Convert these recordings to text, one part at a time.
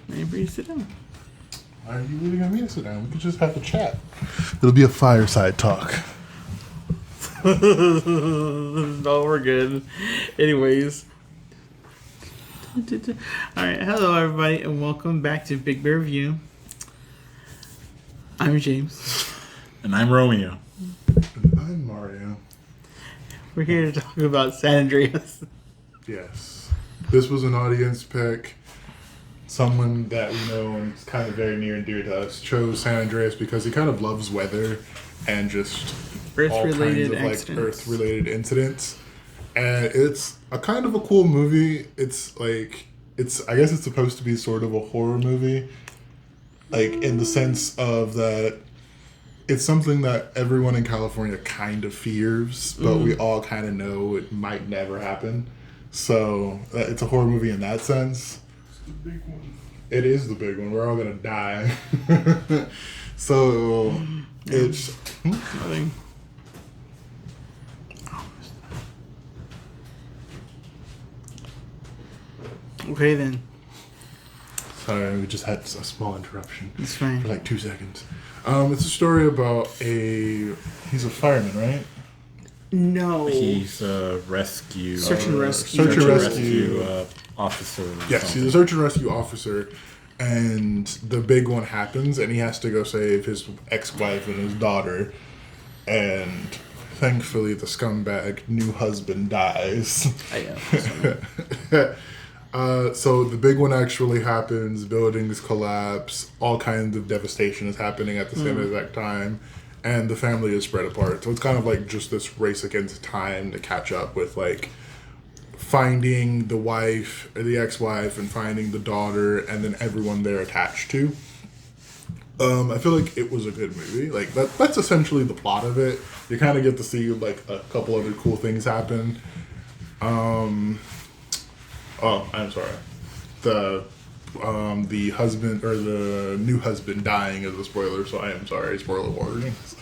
Maybe you sit down. Why are you really gonna me to sit down? We could just have a chat. It'll be a fireside talk. No, we're good. Anyways. Alright, hello everybody and welcome back to Big Bear View. I'm James. And I'm Romeo. And I'm Mario. We're here to talk about San Andreas. Yes. This was an audience pick. Someone that we know and is kind of very near and dear to us chose San Andreas because he kind of loves weather and just Earth-related accidents. Earth-related incidents. And it's a kind of a cool movie. I guess it's supposed to be sort of a horror movie. Like, in the sense of that it's something that everyone in California kind of fears, but we all kind of know it might never happen. So, it's a horror movie in that sense. It's the big one. It is the big one. We're all going to die. So, it's... Nothing. Okay, then. Sorry, we just had a small interruption. It's fine. For like 2 seconds. It's a story about he's a fireman, right? No. He's a rescue... Search and rescue. Search and rescue officer. Yes, he's a search and rescue officer. And the big one happens, and he has to go save his ex-wife and his daughter. And thankfully, the scumbag new husband dies. So the big one actually happens, buildings collapse, all kinds of devastation is happening at the same exact time, and the family is spread apart. So it's kind of like just this race against time to catch up with, like, finding the wife, or the ex-wife, and finding the daughter, and then everyone they're attached to. I feel like it was a good movie. Like, that's essentially the plot of it. You kind of get to see, like, a couple other cool things happen. Oh, I'm sorry. The husband or the new husband dying is a spoiler, so I am sorry. Spoiler warnings.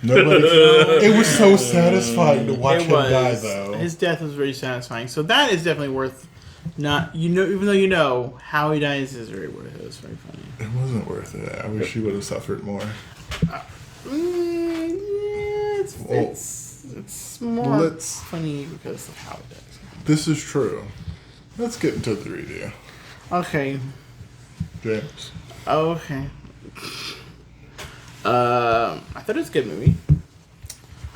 Nobody. It was so satisfying to watch him die, though. His death was very satisfying. So that is definitely worth. Even though you know how he dies is very worth it. It's very funny. It wasn't worth it. I wish he would have suffered more. It's more funny because of how it does. This is true. Let's get into the review. Okay. James. Okay. I thought it was a good movie.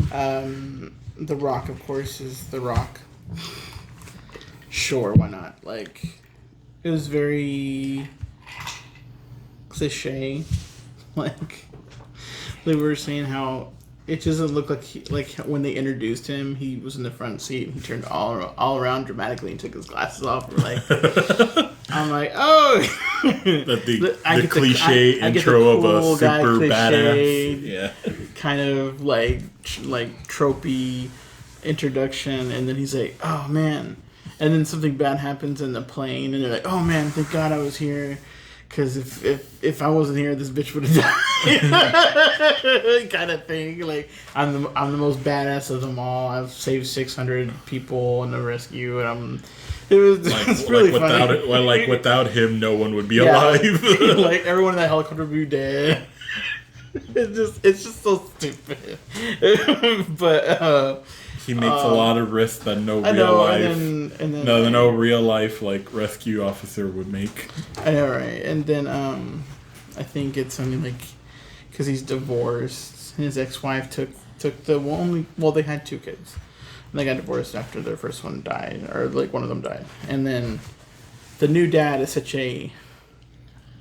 The Rock, of course, is The Rock. Sure, why not? Like, it was very cliche. Like, they were saying how it doesn't look like when they introduced him, he was in the front seat and he turned all around dramatically and took his glasses off. I'm like, oh, the cliche intro of a super badass, yeah, kind of like tropey introduction, and then he's like, oh man, and then something bad happens in the plane, and they're like, oh man, thank God I was here. Because if I wasn't here, this bitch would have died. Kind of thing. Like, I'm the most badass of them all. I've saved 600 people in the rescue, and it's really funny. Without him, no one would be alive. Like, everyone in that helicopter would be dead. It's just so stupid. But he makes a lot of risks that no real life like rescue officer would make. I know, right? And then I think it's something like because he's divorced, his ex-wife took the only. Well, they had 2 kids, and they got divorced after their first one died, or like one of them died. And then the new dad is such a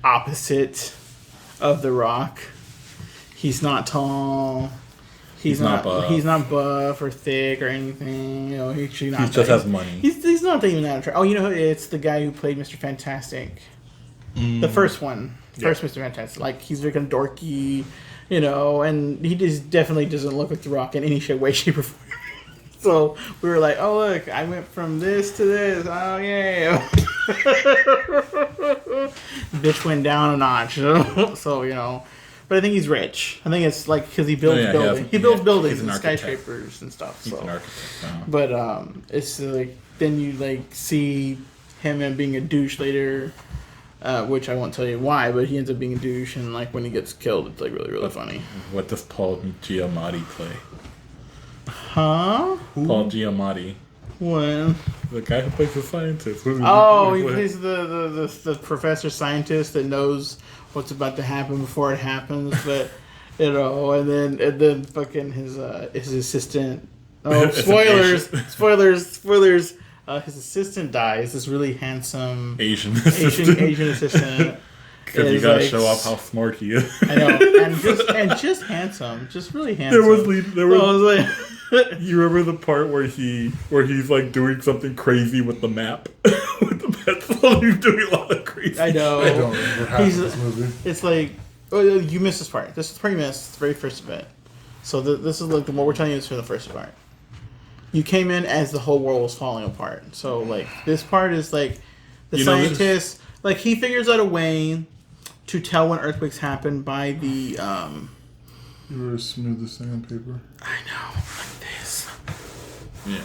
opposite of The Rock. He's not tall. He's not buff. He's not buff or thick or anything. You know, he just has money. He's not even that attractive. Oh, you know, it's the guy who played Mr. Fantastic. The first one. First Mr. Fantastic. Like, he's very kind of dorky, you know, and he just definitely doesn't look like The Rock in any way, shape, or form. So we were like, oh, look, I went from this to this. Oh, yeah. Bitch went down a notch. So, you know. But I think he's rich. I think it's like because he builds buildings. He builds buildings and skyscrapers and stuff. He's an architect. But it's like then you like see him and being a douche later, which I won't tell you why. But he ends up being a douche, and like when he gets killed, it's like really funny. What does Paul Giamatti play? Huh? Paul Giamatti. When? The guy who plays the scientist. He plays the professor scientist that knows what's about to happen before it happens, but and then fucking his assistant. Oh, spoilers! His assistant dies. This really handsome Asian assistant. Because you gotta show off how smart he is. I know, and just handsome, just really handsome. There was you remember the part where he's like doing something crazy with the map, with the pencil? He's doing a lot of crazy. I know. I don't remember half of this movie. It's like you missed this part. This is pretty missed. The very first event. So this is like the more we're telling you is for the first part. You came in as the whole world was falling apart. So like this part is like the scientist, like he figures out a way to tell when earthquakes happen by the. You were smooth as sandpaper. I know, like this. Yeah.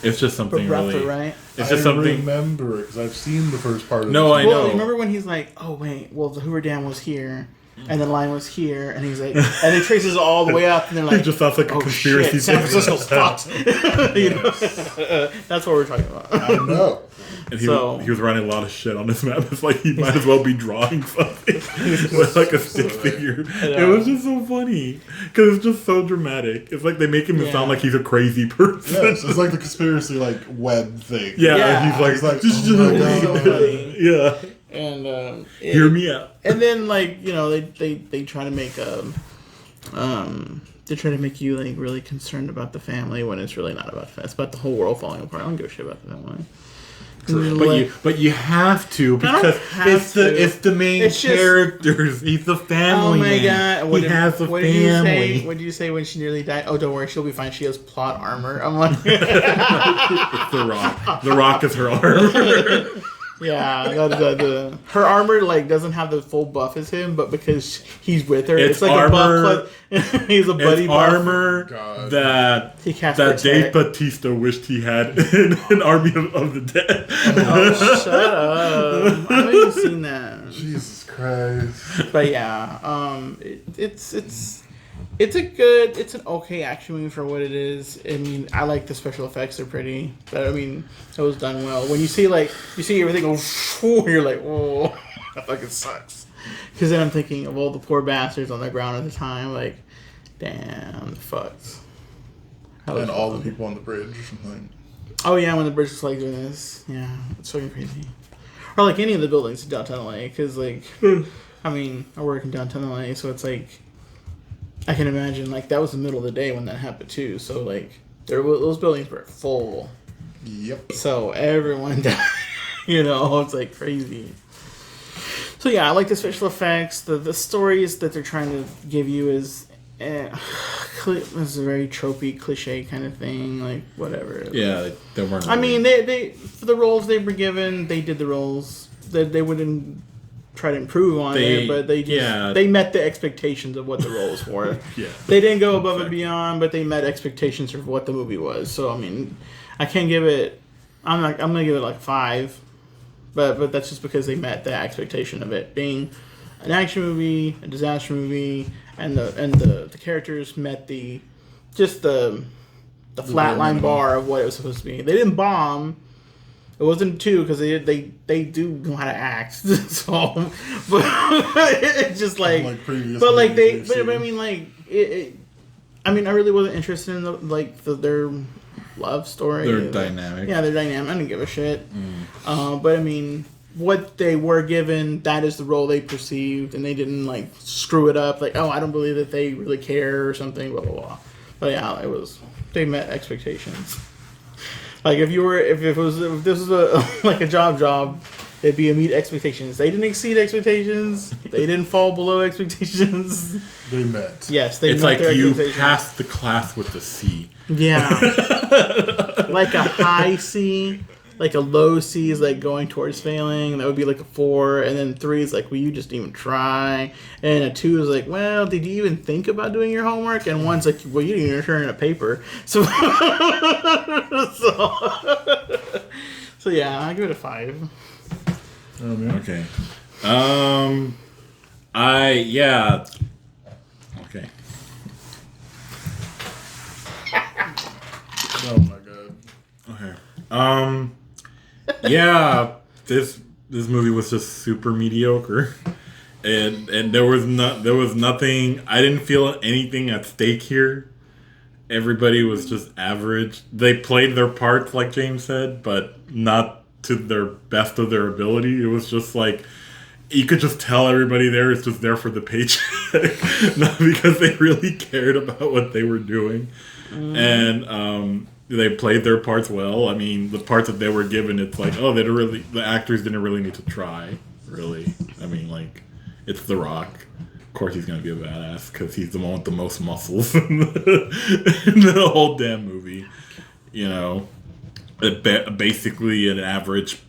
It's just something really. Right? It's just something. I remember because I've seen the first part of No, I know. Well, remember when he's like, "Oh wait, well the Hoover Dam was here, and the line was here," and he's like, and it traces all the way up, and they're like, It just sounds like a conspiracy. Shit, San Francisco's fucked. That's what we're talking about. I know. And he was writing a lot of shit on his map. It's like he might as well be drawing something with like a stick figure. It was just so funny because it's just so dramatic. It's like they make him sound like he's a crazy person. Yes, it's like the conspiracy web thing. Yeah. He's like so funny. Yeah. And hear me out. And then like they try to make they try to make you like really concerned about the family when it's really not about the family. It's about the whole world falling apart. I don't give a shit about the family. But you have to because it's the main characters. He's the family. Oh my god! He has a family. What did you say when she nearly died? Oh, don't worry, she'll be fine. She has plot armor. I'm like, it's The Rock. The Rock is her armor. Yeah, her armor like doesn't have the full buff as him, but because he's with her, it's like armor, a buff. He's a buddy buff. Armor that Dave Bautista wished he had in an Army of the Dead. Oh, shut up! I haven't even seen that. Jesus Christ! But yeah, it's an okay action movie for what it is. I mean, I like the special effects; they're pretty. But I mean, it was done well. When you see everything go, you're like, whoa, that fucking sucks. Because then I'm thinking of all the poor bastards on the ground at the time, like, damn, fucked. And all the people on the bridge. Like, oh yeah, when the bridge was like doing this, yeah, it's fucking crazy. Or like any of the buildings in downtown LA, because like, I mean, I work in downtown LA, so it's like. I can imagine, like, that was the middle of the day when that happened, too. So, like, those buildings were full. Yep. So, everyone died. It's, like, crazy. So, yeah, I like the special effects. The stories that they're trying to give you is it's a very tropey, cliche kind of thing. Like, whatever. Yeah, they weren't. I mean, they for the roles they were given, they did the roles. They wouldn't try to improve on it, but they met the expectations of what the roles were. Yeah. They didn't go above and beyond, but they met expectations of what the movie was. So I mean, I can't give it. I'm gonna give it like 5, but that's just because they met the expectation of it being an action movie, a disaster movie, and the characters met the flatline bar of what it was supposed to be. They didn't bomb. It wasn't 2 because they do know how to act. So, but it's just like but like I mean like I mean I really wasn't interested in their love story. Their dynamic. Yeah, their dynamic. I didn't give a shit. But I mean, what they were given, that is the role they perceived, and they didn't like screw it up. Like, oh, I don't believe that they really care or something. Blah blah blah. But yeah, they met expectations. Like if this was a job, it'd be a meet expectations. They didn't exceed expectations. They didn't fall below expectations. They met. Yes, they met. It's like you passed the class with a C. Yeah, like a high C. like a low C is like going towards failing. That would be like a 4, and then 3 is like, well, you just didn't even try, and a 2 is like, well, did you even think about doing your homework? And 1's like, well, you didn't even turn in a paper. So, so yeah, I give it a 5. Okay. Okay. Oh my god. Okay. Yeah, this movie was just super mediocre, and there was nothing. I didn't feel anything at stake here. Everybody was just average. They played their parts, like James said, but not to their best of their ability. It was just like, you could just tell everybody there is just there for the paycheck, not because they really cared about what they were doing. And they played their parts well. I mean, the parts that they were given, it's like, oh, the actors didn't really need to try, really. I mean, like, it's The Rock. Of course he's going to be a badass, because he's the one with the most muscles in the whole damn movie. You know, basically an average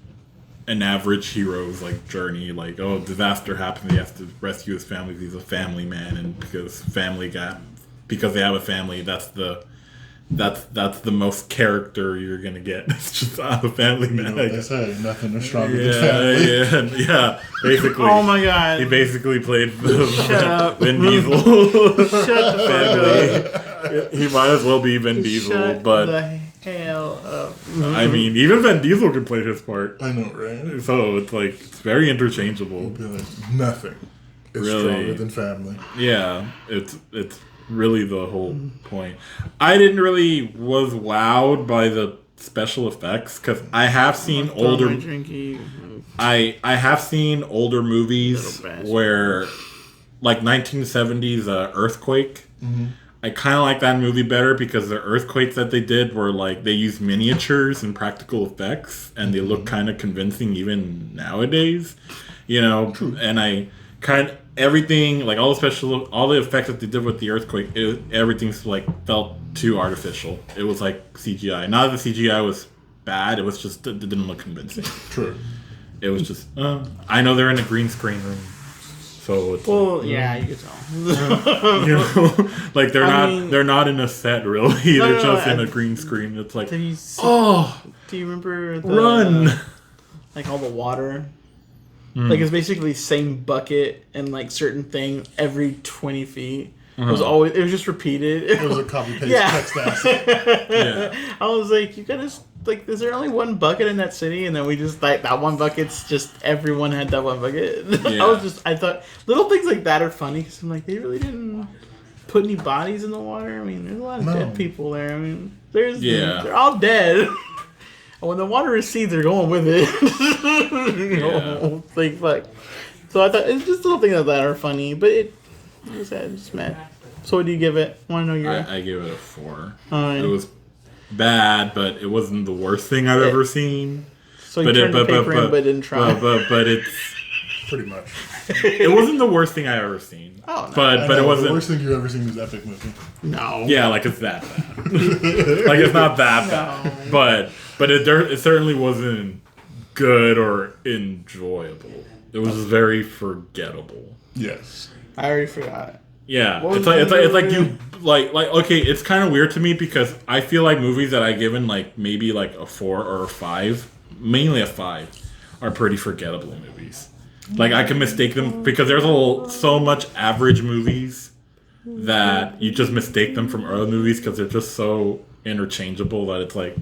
hero's like journey. Like, oh, disaster happened, he has to rescue his family. He's a family man, and because they have a family, that's the most character you're gonna get. It's just a family man. You know what they say, nothing is stronger than family. Yeah. Basically. Oh my god. He basically played Shut up. Vin Diesel. Shut the fuck up. He might as well be Vin Diesel, Shut but the hell up. I mean, even Vin Diesel can play his part. I know, right? So it's like, it's very interchangeable. Be like, nothing is Really? stronger than family. Yeah, it's really the whole point. I didn't really was wowed by the special effects, because I have seen older. I have seen older movies where, like 1970s Earthquake. Mm-hmm. I kind of like that movie better because the earthquakes that they did were like, they used miniatures and practical effects, and they look kind of convincing even nowadays, you know. True. And I kind of everything, like all the effects that they did with the earthquake, everything's like felt too artificial. It was like CGI. Not that the CGI was bad, it was just, it didn't look convincing. True. It was just, I know they're in a green screen room. So it's yeah, you can tell. You know, like they're not in a set really. They're just in a green screen. It's like, do you remember the run, like all the water? Like it's basically same bucket and like certain thing every 20 feet. It was just repeated. It was a copy paste text asset. Yeah. I was like, you gotta like, is there only one bucket in that city? And then we just like that one bucket's just everyone had that one bucket. Yeah. I thought little things like that are funny because I'm like, they really didn't put any bodies in the water. I mean, there's a lot of dead people there. I mean, they're all dead. When the water recedes, they're going with it. Like, fuck. So I thought it's just little things like that are funny, but it was just mad. So what do you give it? I want to know your. I give it a 4. Right. It was bad, but it wasn't the worst thing I've ever seen. So you turned the paper in, but didn't try. But it's pretty much. It wasn't the worst thing I ever seen. Oh, no. But it wasn't the worst thing you've ever seen is Epic Movie. No. Yeah, like it's that bad. Like it's not that bad, but it certainly wasn't good or enjoyable. It was very forgettable. Yes. I already forgot. Yeah, it's like you like okay, it's kind of weird to me because I feel like movies that I've given like maybe like a 4 or a 5, mainly a 5, are pretty forgettable movies. Like I can mistake them because there's so much average movies that you just mistake them from other movies because they're just so interchangeable that it's like,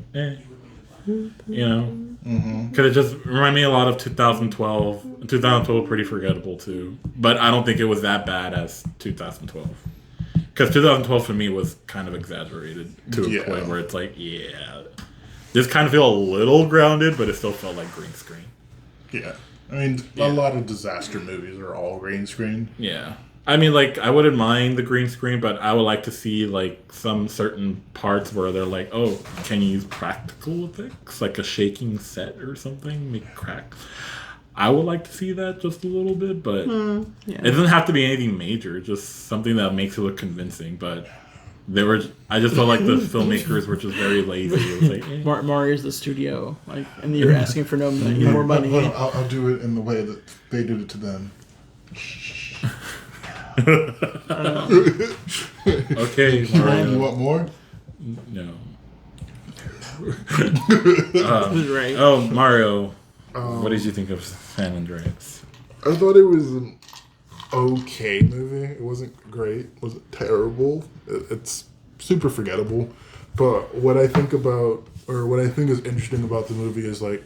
you know. Because it just reminded me a lot of 2012. 2012 pretty forgettable too, but I don't think it was that bad as 2012. Because 2012 for me was kind of exaggerated to a point where it's like, this kind of feel a little grounded, but it still felt like green screen. Yeah, I mean, a lot of disaster movies are all green screen. Yeah. I mean, like, I wouldn't mind the green screen, but I would like to see, like, some certain parts where they're like, oh, can you use practical effects? Like a shaking set or something? Make crack. I would like to see that just a little bit, but it doesn't have to be anything major. Just something that makes it look convincing, but I just felt like the filmmakers were just very lazy. It was like, Mario's the studio, like, and you're asking for more money. I'll do it in the way that they did it to them. Okay, Mario. You want more? No. Right. Oh, Mario. What did you think of San Andreas? I thought it was an okay movie. It wasn't great. It wasn't terrible. It's super forgettable. But what I think is interesting about the movie is, like,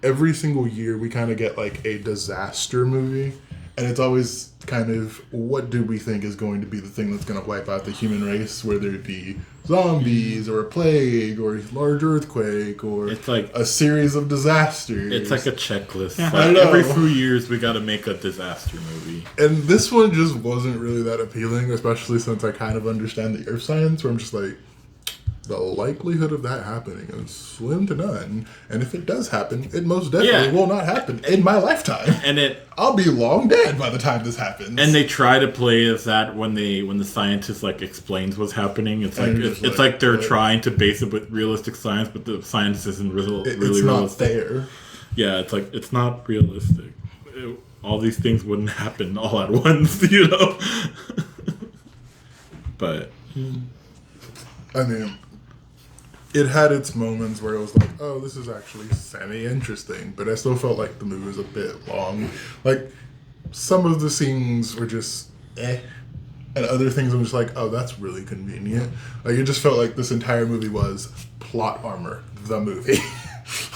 every single year we kind of get, like, a disaster movie. And it's always kind of, what do we think is going to be the thing that's going to wipe out the human race, whether it be zombies or a plague or a large earthquake or it's like a series of disasters. It's like a checklist. Yeah, like every few years we got to make a disaster movie. And this one just wasn't really that appealing, especially since I kind of understand the earth science, where I'm just like, the likelihood of that happening is slim to none. And if it does happen, it most definitely will not happen in my lifetime. And I'll be long dead by the time this happens. And they try to play as that when the scientist, like, explains what's happening. It's like it's like they're trying to base it with realistic science, but the science isn't really it's not realistic. There. Yeah, it's like it's not realistic. All these things wouldn't happen all at once, you know. But I mean, it had its moments where it was like, oh, this is actually semi-interesting, but I still felt like the movie was a bit long. Like, some of the scenes were just and other things I'm just like, oh, that's really convenient. Like, it just felt like this entire movie was plot armor, the movie.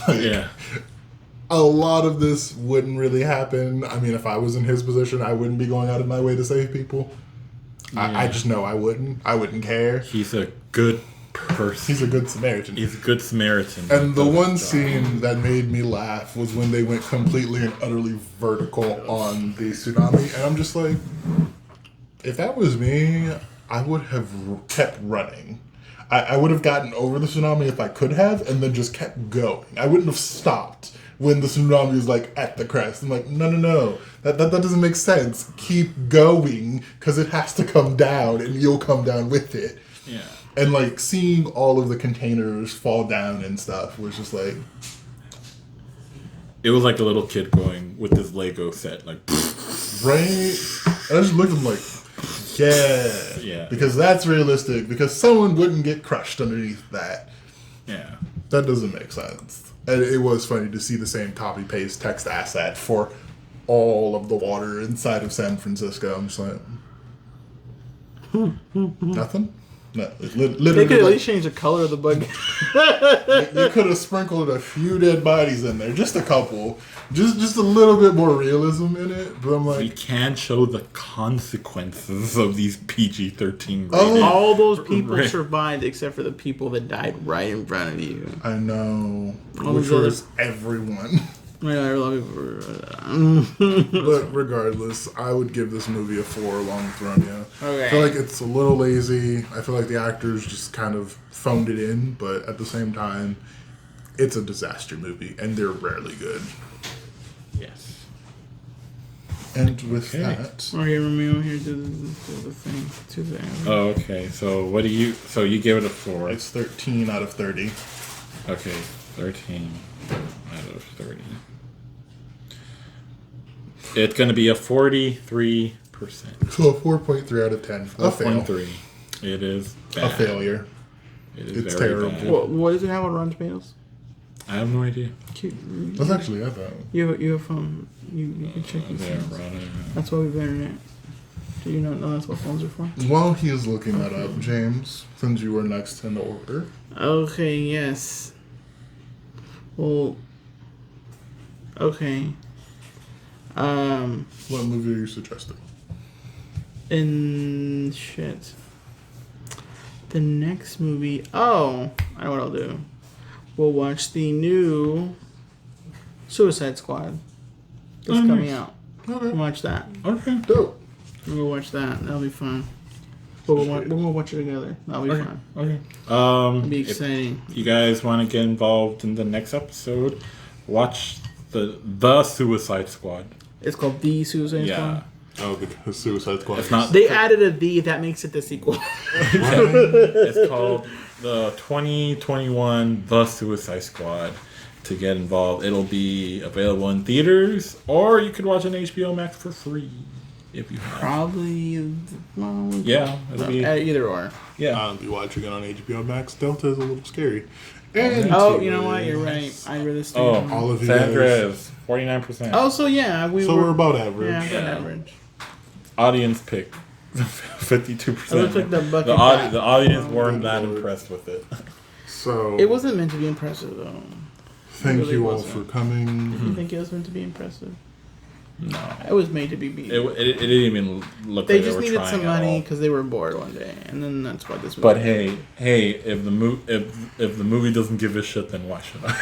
Like, yeah. A lot of this wouldn't really happen. I mean, if I was in his position, I wouldn't be going out of my way to save people. Yeah. I just know I wouldn't. I wouldn't care. He's a good person. He's a good Samaritan. He's a good Samaritan. And the one scene that made me laugh was when they went completely and utterly vertical on the tsunami. And I'm just like, if that was me, I would have kept running. I would have gotten over the tsunami if I could have, and then just kept going. I wouldn't have stopped when the tsunami was, like, at the crest. I'm like, no. That doesn't make sense. Keep going, because it has to come down, and you'll come down with it. Yeah. And, like, seeing all of the containers fall down and stuff was just like... It was like a little kid going with his Lego set, like... Right? And I just looked at him like, yeah. Because that's realistic. Because someone wouldn't get crushed underneath that. Yeah. That doesn't make sense. And it was funny to see the same copy-paste text asset for all of the water inside of San Francisco. I'm just like... Nothing? No, literally. They could at least change the color of the bug. You could have sprinkled a few dead bodies in there, just a couple, just a little bit more realism in it. But I'm like, we can't show the consequences of these PG-13 ratings. All those people survived except for the people that died right in front of you. I know, which was everyone. I love you. But regardless, I would give this movie a 4 long thrown. Yeah, okay. I feel like it's a little lazy. I feel like the actors just kind of phoned it in, but at the same time, it's a disaster movie, and they're rarely good. Yes. And with that, here, Romeo, here do the thing. To the oh, okay. So what do you? So you give it a 4. It's 13 out of 30. Okay, 13 out of 30. It's going to be a 43%. So a 4.3 out of 10. A fail. 4.3. It is bad. A failure. It's very terrible. bad. What does it have on Rotten Tomatoes? I have no idea. Let's actually have that. You have a phone. You can check these things. That's why we have internet. Do you not know that's what phones are for? While he is looking that up, James, since you were next in the order. Okay, yes. Well, okay. What movie are you suggesting? The next movie. Oh, I know what I'll do. We'll watch the new Suicide Squad that's coming out. Okay. We'll watch that. Okay, dope. We'll watch that. That'll be fun. We'll watch it together. That'll be fun. Okay. It'll be exciting. If you guys want to get involved in the next episode, watch the Suicide Squad. It's called The Suicide Squad? Oh, the Suicide Squad. It's not. They added a "the" that makes it the sequel. It's called the 2021 The Suicide Squad. To get involved, it'll be available in theaters, or you could watch on HBO Max for free if you have. Probably. Well, Yeah, it'll be either or. yeah. I'll be watching it on HBO Max. Delta is a little scary. Oh, you know what? You're right. I'd rather stay. Oh, all of you San guys. Andreas, 49%. Oh, so yeah, We're about average. Yeah, about average. Audience pick, 52%. It looks like the bucket. The audience weren't that impressed with it. So It wasn't meant to be impressive, though. thank really you all wasn't. for coming. You think it was meant to be impressive? No, It was made to be beat. it didn't even look. They like just they were needed trying some at money all. because they were bored one day, and then that's why this. But hey, if the movie doesn't give a shit, then why should I?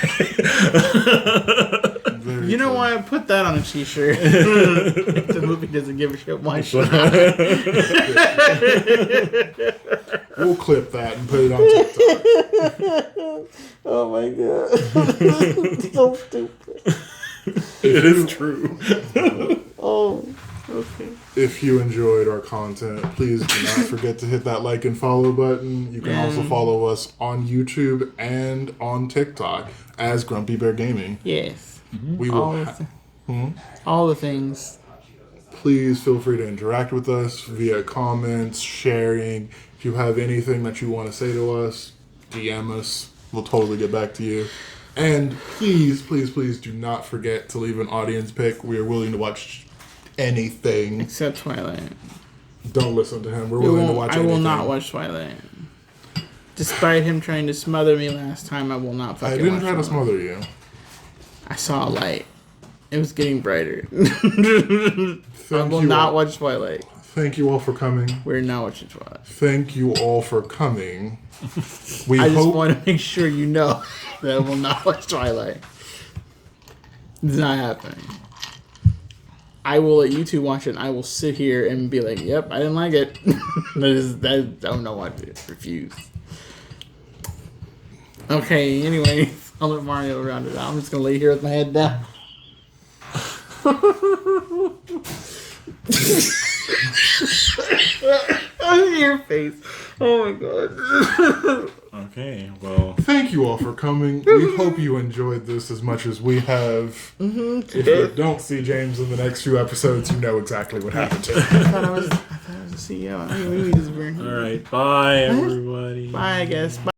Very You know true. what? Put that on a t-shirt. If the movie doesn't give a shit, why should I? We'll clip that and put it on TikTok. Oh my god. So stupid. It is true. Oh, okay. If you enjoyed our content, please do not forget to hit that like and follow button. You can also follow us on YouTube and on TikTok as Grumpy Bear Gaming. Yes. We will. All the things. Please feel free to interact with us via comments, sharing. If you have anything that you want to say to us, DM us. We'll totally get back to you. And please, please, please do not forget to leave an audience pick. We are willing to watch anything. Except Twilight. Don't listen to him. We're willing to watch I anything. will not watch Twilight. Despite him trying to smother me last time, I will not fucking I didn't watch try to Twilight. smother you. I saw a light. It was getting brighter. I Thank will you not all. watch Twilight. Thank you all for coming. We're not watching Twilight. Thank you all for coming. We I just hope. want to make sure you know that I will not watch Twilight. It's not happening. I will let you two watch it, and I will sit here and be like, yep, I didn't like it. I don't know what to refuse. Okay, anyway, I'll let Mario round it out. I'm just going to lay here with my head down. Your face. Oh my god. Okay, well, Thank you all for coming. We hope you enjoyed this as much as we have. If you don't see James in the next few episodes, you know exactly what happened to him. I thought I was a CEO. I mean, we just were. all right, bye everybody. Bye, I guess. Bye.